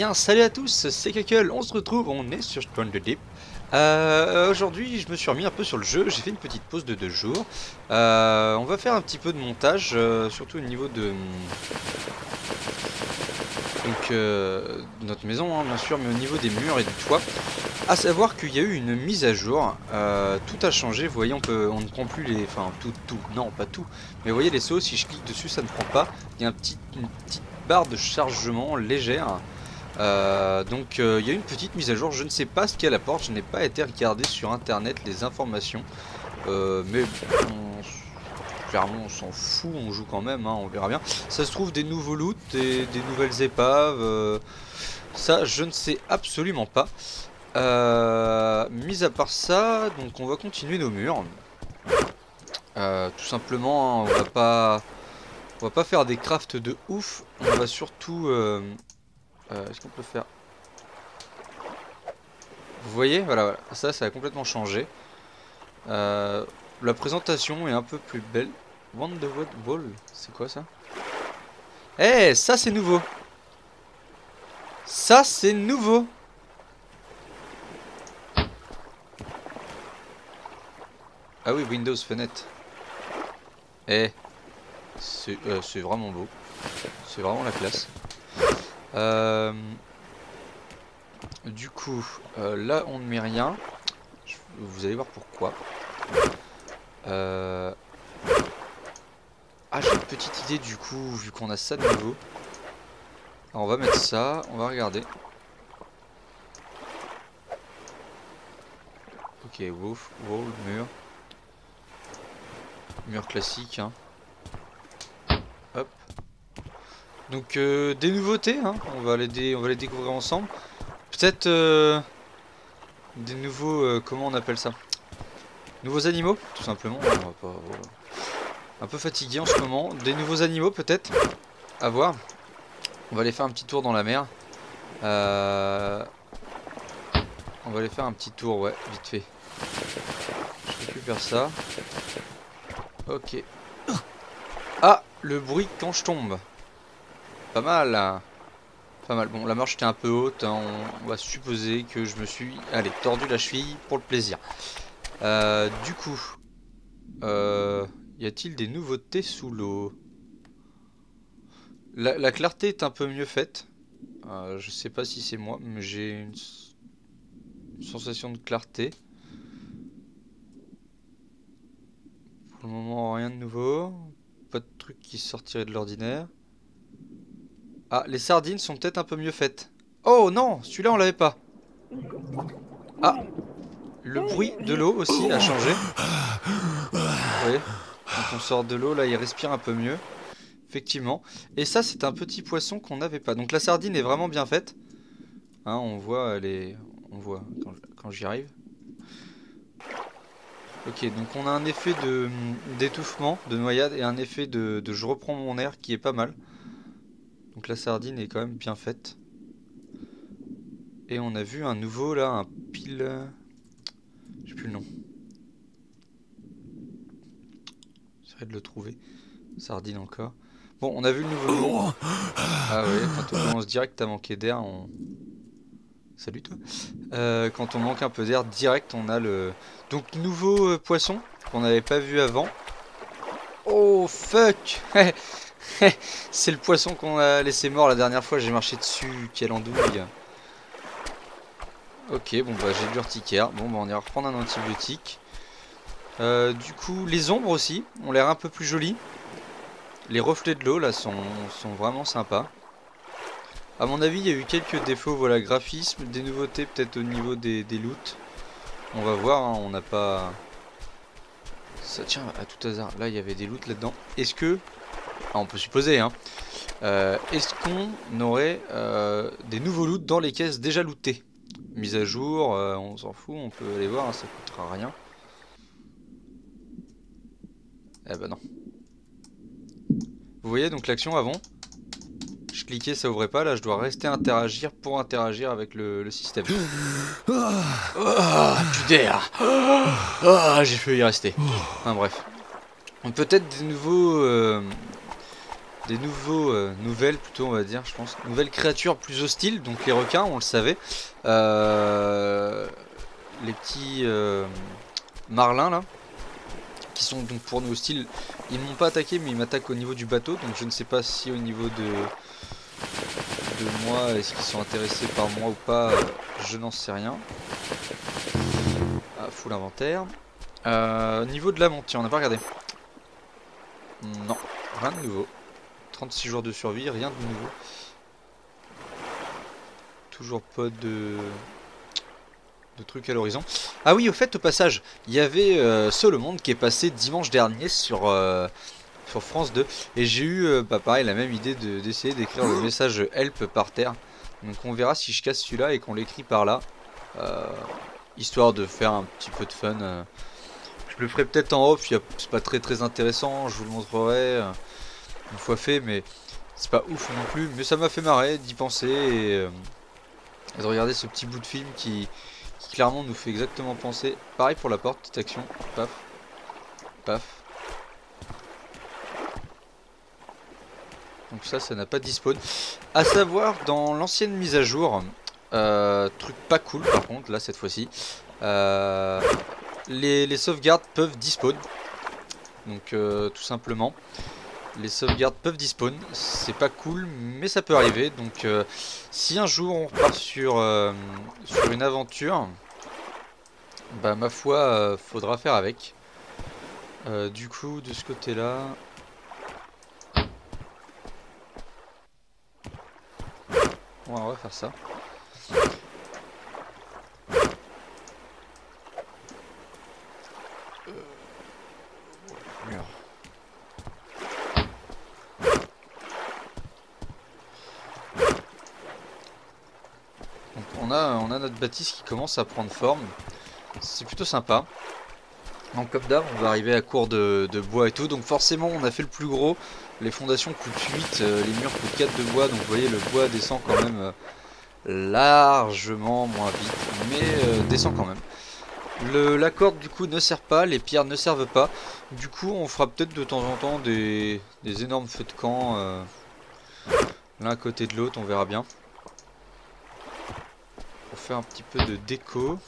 bien, salut à tous, c'est Kekel, on se retrouve, on est sur Spawn the Deep. Aujourd'hui, je me suis remis un peu sur le jeu, j'ai fait une petite pause de 2 jours. On va faire un petit peu de montage, surtout au niveau de notre maison, hein, bien sûr, mais au niveau des murs et du toit. À savoir qu'il y a eu une mise à jour, tout a changé, vous voyez, on ne prend plus les... Enfin, non, pas tout. Mais vous voyez les sauts, si je clique dessus, ça ne prend pas. Il y a une petite barre de chargement légère. Il y a une petite mise à jour, je ne sais pas ce qu'elle apporte, je n'ai pas été regarder sur internet les informations, mais clairement on s'en fout, on joue quand même, hein, on verra bien. Ça se trouve des nouveaux loots, des nouvelles épaves, ça je ne sais absolument pas. Mis à part ça, donc on va continuer nos murs, tout simplement, hein, on va pas faire des crafts de ouf, on va surtout... est-ce qu'on peut faire... Vous voyez, voilà, ça a complètement changé. La présentation est un peu plus belle. Wonderwood Wall, c'est quoi ça? Eh, ça c'est nouveau. Ça c'est nouveau. Ah oui, Windows fenêtre. Eh, c'est vraiment beau. C'est vraiment la classe. Du coup, là on ne met rien. Vous allez voir pourquoi. Ah, j'ai une petite idée du coup, vu qu'on a ça de nouveau. Alors, on va mettre ça, on va regarder. Ok, wall, mur. Mur classique, hein. Hop. Donc des nouveautés, hein. On va les découvrir ensemble. Peut-être des nouveaux, comment on appelle ça? Nouveaux animaux, tout simplement. On va pas, voilà. Un peu fatigué en ce moment. Des nouveaux animaux peut-être. À voir. On va aller faire un petit tour dans la mer. On va aller faire un petit tour, ouais, vite fait. Je récupère ça. Ok. Ah, le bruit quand je tombe. Pas mal, hein. Pas mal. Bon, la marche était un peu haute, hein. On va supposer que je me suis, allez, tordu la cheville pour le plaisir. Du coup, y a-t-il des nouveautés sous l'eau? La clarté est un peu mieux faite. Je sais pas si c'est moi, mais j'ai une sensation de clarté. Pour le moment, rien de nouveau. Pas de truc qui sortirait de l'ordinaire. Ah, les sardines sont peut-être un peu mieux faites. Oh non, celui-là on l'avait pas. Ah, le bruit de l'eau aussi a changé. Vous voyez, quand on sort de l'eau, là il respire un peu mieux. Effectivement. Et ça c'est un petit poisson qu'on n'avait pas. Donc la sardine est vraiment bien faite. Hein, on voit quand j'y arrive. Ok, donc on a un effet d'étouffement, de noyade, et un effet de je reprends mon air qui est pas mal. Donc la sardine est quand même bien faite. Et on a vu un nouveau là, un pile... Je sais plus le nom. J'essaierai de le trouver. Sardine encore. Bon, on a vu le nouveau nom. Ah ouais, quand on commence direct à manquer d'air, on... Salut toi. Quand on manque un peu d'air, direct on a le... Donc nouveau poisson qu'on n'avait pas vu avant. Oh fuck. C'est le poisson qu'on a laissé mort la dernière fois, j'ai marché dessus, quelle andouille. Ok, bon bah j'ai de l'urticaire, bon bah on ira reprendre un antibiotique. Du coup, les ombres aussi ont l'air un peu plus jolies. Les reflets de l'eau là sont vraiment sympas. A mon avis, il y a eu quelques défauts, voilà, graphisme, des nouveautés peut-être au niveau des loots. On va voir, hein, on n'a pas... Ça tient à tout hasard, là il y avait des loots là-dedans. Est-ce que... Ah, on peut supposer, hein. Est-ce qu'on aurait des nouveaux loots dans les caisses déjà lootées? Mise à jour, on s'en fout, on peut aller voir, hein, ça coûtera rien. Eh ben non. Vous voyez donc l'action avant, je cliquais, ça ouvrait pas, là je dois rester interagir pour interagir avec le système. Oh, plus d'air. Oh, j'ai failli y rester. Enfin bref. Peut-être des des nouvelles plutôt on va dire, je pense, nouvelles créatures plus hostiles, donc les requins, on le savait, les petits marlins là, qui sont donc pour nous hostiles, ils m'ont pas attaqué mais ils m'attaquent au niveau du bateau, donc je ne sais pas si au niveau de moi, est-ce qu'ils sont intéressés par moi ou pas, je n'en sais rien. Ah, full inventaire. Niveau de la monture, on n'a pas regardé. Non, rien de nouveau. 36 jours de survie, rien de nouveau. Toujours pas de trucs à l'horizon. Ah oui, au fait, au passage, il y avait Seul au Monde qui est passé dimanche dernier sur France 2. Et j'ai eu, pareil, la même idée d'essayer d'écrire le message help par terre. Donc on verra si je casse celui-là et qu'on l'écrit par là. Histoire de faire un petit peu de fun. Je le ferai peut-être en off, c'est pas très intéressant, je vous le montrerai une fois fait, mais c'est pas ouf non plus. Mais ça m'a fait marrer d'y penser et de regarder ce petit bout de film qui clairement nous fait exactement penser. Pareil pour la porte, petite action, paf, paf. Donc ça n'a pas de despawn. À savoir, dans l'ancienne mise à jour, truc pas cool par contre, là cette fois-ci, les sauvegardes peuvent despawn. Donc tout simplement, les sauvegardes peuvent despawn. C'est pas cool, mais ça peut arriver. Donc si un jour on repart sur une aventure, bah ma foi, faudra faire avec. Du coup, de ce côté-là... Ouais, on va faire ça. Donc on a notre bâtisse qui commence à prendre forme. C'est plutôt sympa. Donc comme d'hab, on va arriver à court de bois et tout. Donc forcément, on a fait le plus gros. Les fondations coûtent 8, les murs coûtent 4 de bois. Donc vous voyez, le bois descend quand même largement moins vite, mais descend quand même. La corde du coup ne sert pas, les pierres ne servent pas. Du coup on fera peut-être de temps en temps des énormes feux de camp l'un à côté de l'autre, on verra bien. Pour faire un petit peu de déco.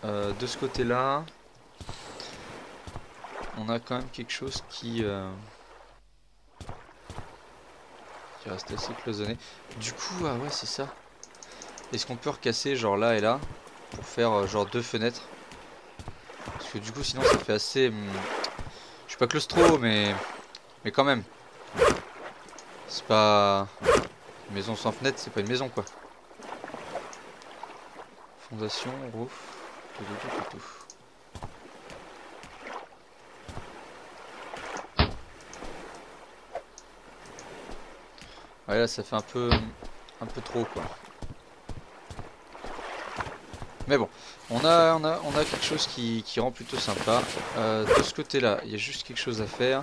De ce côté là, on a quand même quelque chose qui reste assez cloisonné. Du coup, ah ouais c'est ça. Est-ce qu'on peut recasser genre là et là pour faire genre 2 fenêtres? Parce que du coup sinon ça fait assez... je suis pas claustro mais quand même. C'est pas... Une maison sans fenêtre, c'est pas une maison quoi. Fondation, roof, tout. Ouais là ça fait un peu trop quoi. Mais bon, on a quelque chose qui rend plutôt sympa. De ce côté là, il y a juste quelque chose à faire.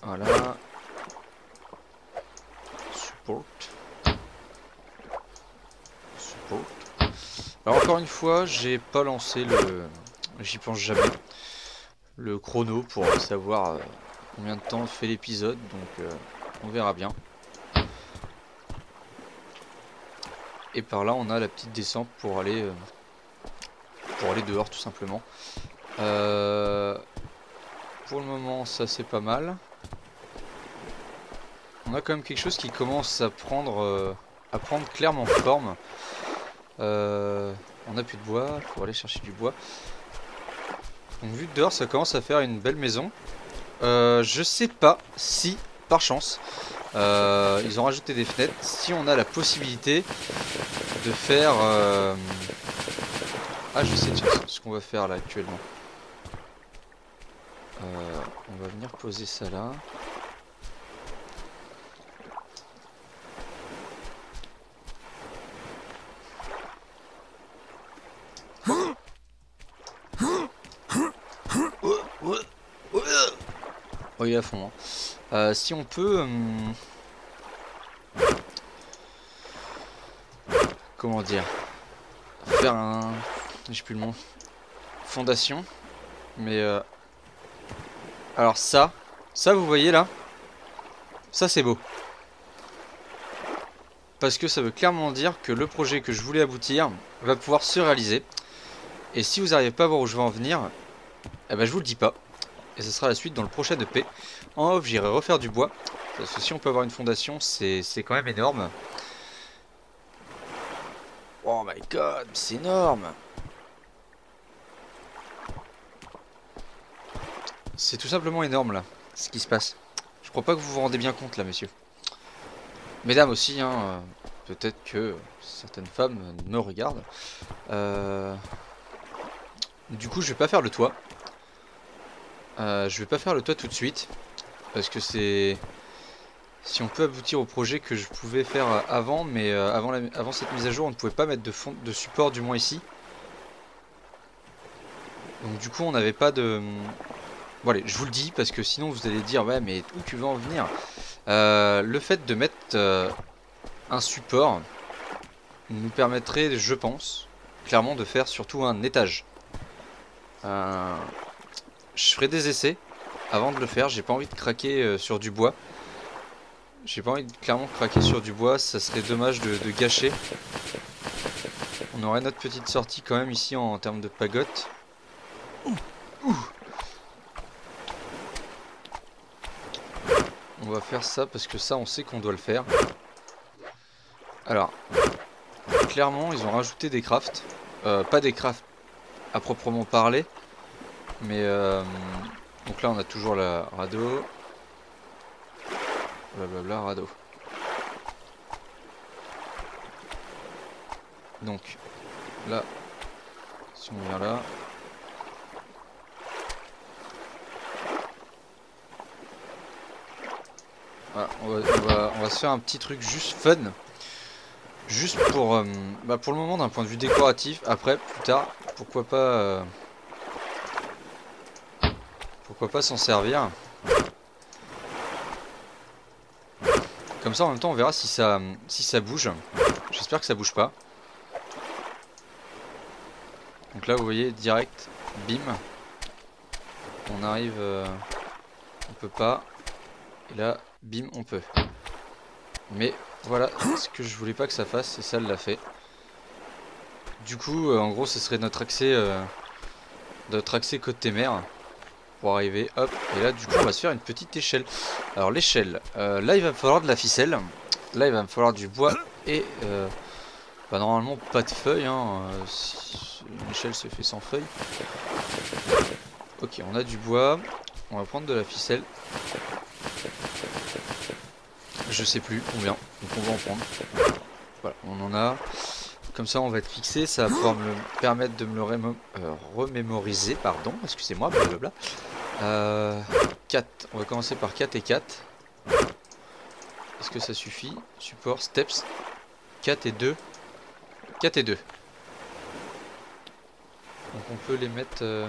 Voilà. Support. Alors encore une fois, j'ai pas lancé j'y pense jamais, le chrono pour savoir combien de temps fait l'épisode, donc on verra bien. Et par là on a la petite descente pour aller dehors tout simplement. Pour le moment ça c'est pas mal. On a quand même quelque chose qui commence à prendre clairement forme. On a plus de bois, faut aller chercher du bois. Donc vu de dehors ça commence à faire une belle maison. Je sais pas si par chance ils ont rajouté des fenêtres, si on a la possibilité de faire ah je sais ce qu'on va faire là actuellement. On va venir poser ça là. Oui à fond hein. Si on peut comment dire, faire un... j'ai plus le nom. Fondation. Mais alors ça vous voyez là, Ça c'est beau. Parce que ça veut clairement dire que le projet que je voulais aboutir va pouvoir se réaliser. Et si vous n'arrivez pas à voir où je vais en venir, eh ben je vous le dis pas. Et ce sera la suite dans le prochain EP. En off, j'irai refaire du bois. Parce que si on peut avoir une fondation, c'est quand même énorme. Oh my god, c'est énorme. C'est tout simplement énorme là, ce qui se passe. Je crois pas que vous vous rendez bien compte là, messieurs. Mesdames aussi, hein, peut-être que certaines femmes me regardent. Du coup, je vais pas faire le toit. Je vais pas faire le toit tout de suite. Parce que c'est... Si on peut aboutir au projet que je pouvais faire avant, mais avant cette mise à jour, on ne pouvait pas mettre de support, du moins ici. Donc du coup, on n'avait pas de... Bon allez, je vous le dis, parce que sinon vous allez dire, ouais, mais où tu veux en venir? Le fait de mettre un support nous permettrait, je pense, clairement de faire surtout un étage. Je ferai des essais avant de le faire, j'ai pas envie de craquer sur du bois. J'ai pas envie de clairement craquer sur du bois, ça serait dommage de gâcher. On aurait notre petite sortie quand même ici en termes de pagotte. On va faire ça parce que ça on sait qu'on doit le faire. Alors, clairement ils ont rajouté des crafts. Pas des crafts à proprement parler. Mais donc là on a toujours la radeau. Blablabla radeau. Donc là, si on vient là. Voilà, on va se faire un petit truc juste fun. Juste pour le moment d'un point de vue décoratif. Après, plus tard, pourquoi pas s'en servir. Comme ça en même temps on verra si ça bouge. J'espère que ça bouge pas. Donc là vous voyez direct, bim. On arrive, on peut pas. Et là, bim, on peut. Mais voilà ce que je voulais pas que ça fasse, et ça l'a fait. Du coup, en gros, ce serait notre accès côté mer. Pour arriver, hop, et là du coup on va se faire une petite échelle. Alors l'échelle, là il va me falloir de la ficelle. Là il va me falloir du bois et bah, normalement pas de feuilles, hein, si une échelle se fait sans feuilles. Ok, on a du bois, on va prendre de la ficelle. Je sais plus combien, donc on va en prendre. Voilà, on en a. Comme ça on va être fixé, ça va pouvoir me permettre de me le remémoriser, pardon, excusez-moi, blablabla. 4, on va commencer par 4 et 4. Est-ce que ça suffit? Support, steps, 4 et 2. 4 et 2. Donc on peut les mettre... Ouais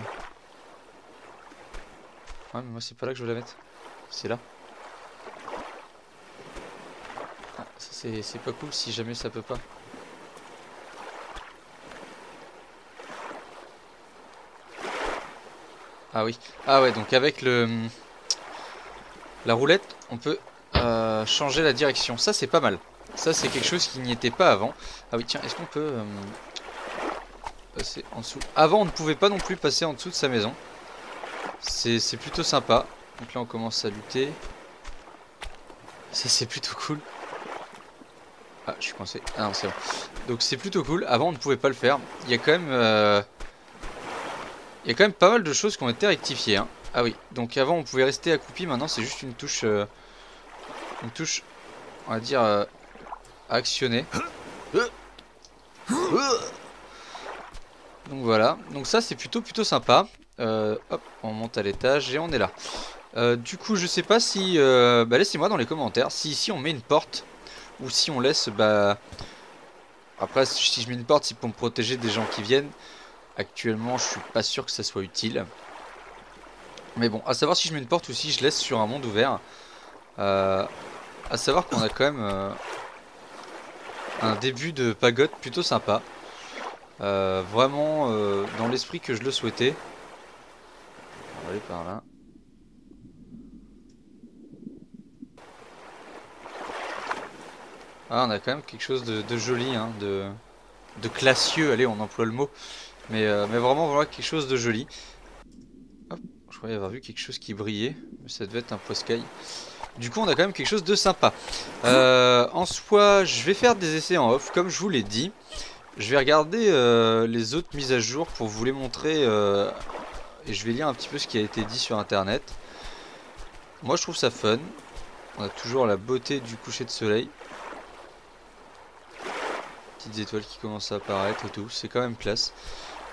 mais moi c'est pas là que je veux la mettre. C'est là. Ah, ça c'est pas cool si jamais ça peut pas. Ah oui. Ah ouais, donc avec la roulette, on peut changer la direction. Ça c'est pas mal. Ça c'est quelque chose qui n'y était pas avant. Ah oui tiens, est-ce qu'on peut passer en dessous? Avant on ne pouvait pas non plus passer en dessous de sa maison. C'est plutôt sympa. Donc là on commence à lutter. Ça c'est plutôt cool. Ah je suis coincé. Ah non c'est bon. Donc c'est plutôt cool. Avant on ne pouvait pas le faire. Il y a quand même... Il y a quand même pas mal de choses qui ont été rectifiées. Hein. Ah oui, donc avant on pouvait rester accroupi, maintenant c'est juste une touche, on va dire, à actionner. Donc voilà, donc ça c'est plutôt sympa. Hop, on monte à l'étage et on est là. Du coup je sais pas si, bah laissez-moi dans les commentaires si ici on met une porte ou si on laisse, bah... Après si je mets une porte c'est pour me protéger des gens qui viennent. Actuellement, je suis pas sûr que ça soit utile. Mais bon, à savoir si je mets une porte ou si je laisse sur un monde ouvert. À savoir qu'on a quand même un début de pagode plutôt sympa. Vraiment dans l'esprit que je le souhaitais. On va aller par là. Ah, on a quand même quelque chose de joli, hein, de classieux, allez, on emploie le mot. Mais vraiment, voilà, quelque chose de joli. Hop, je croyais avoir vu quelque chose qui brillait, mais ça devait être un poiscaille. Du coup, on a quand même quelque chose de sympa. En soi, je vais faire des essais en off, comme je vous l'ai dit. Je vais regarder les autres mises à jour pour vous les montrer. Et je vais lire un petit peu ce qui a été dit sur internet. Moi, je trouve ça fun. On a toujours la beauté du coucher de soleil. Petites étoiles qui commencent à apparaître et tout. C'est quand même classe.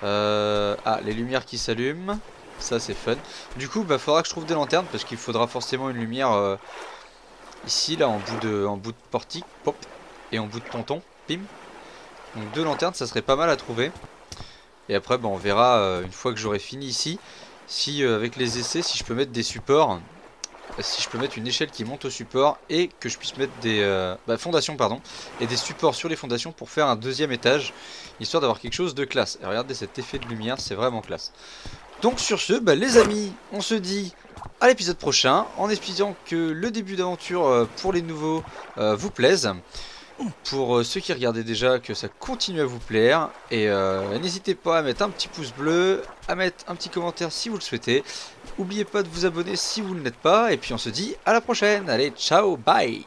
Ah, les lumières qui s'allument. Ça, c'est fun. Du coup, bah, faudra que je trouve des lanternes parce qu'il faudra forcément une lumière ici, là, en bout de portique. Pop. Et en bout de tonton. Pim. Donc 2 lanternes, ça serait pas mal à trouver. Et après, bah, on verra une fois que j'aurai fini ici. Si avec les essais, si je peux mettre des supports. Si je peux mettre une échelle qui monte au support et que je puisse mettre des fondations pardon, et des supports sur les fondations pour faire un deuxième étage, histoire d'avoir quelque chose de classe. Et regardez cet effet de lumière, c'est vraiment classe. Donc sur ce, bah, les amis, on se dit à l'épisode prochain, en espérant que le début d'aventure pour les nouveaux vous plaise. Pour ceux qui regardaient déjà, que ça continue à vous plaire. Et n'hésitez pas à mettre un petit pouce bleu, à mettre un petit commentaire si vous le souhaitez. N'oubliez pas de vous abonner si vous ne l'êtes pas. Et puis on se dit à la prochaine. Allez, ciao, bye.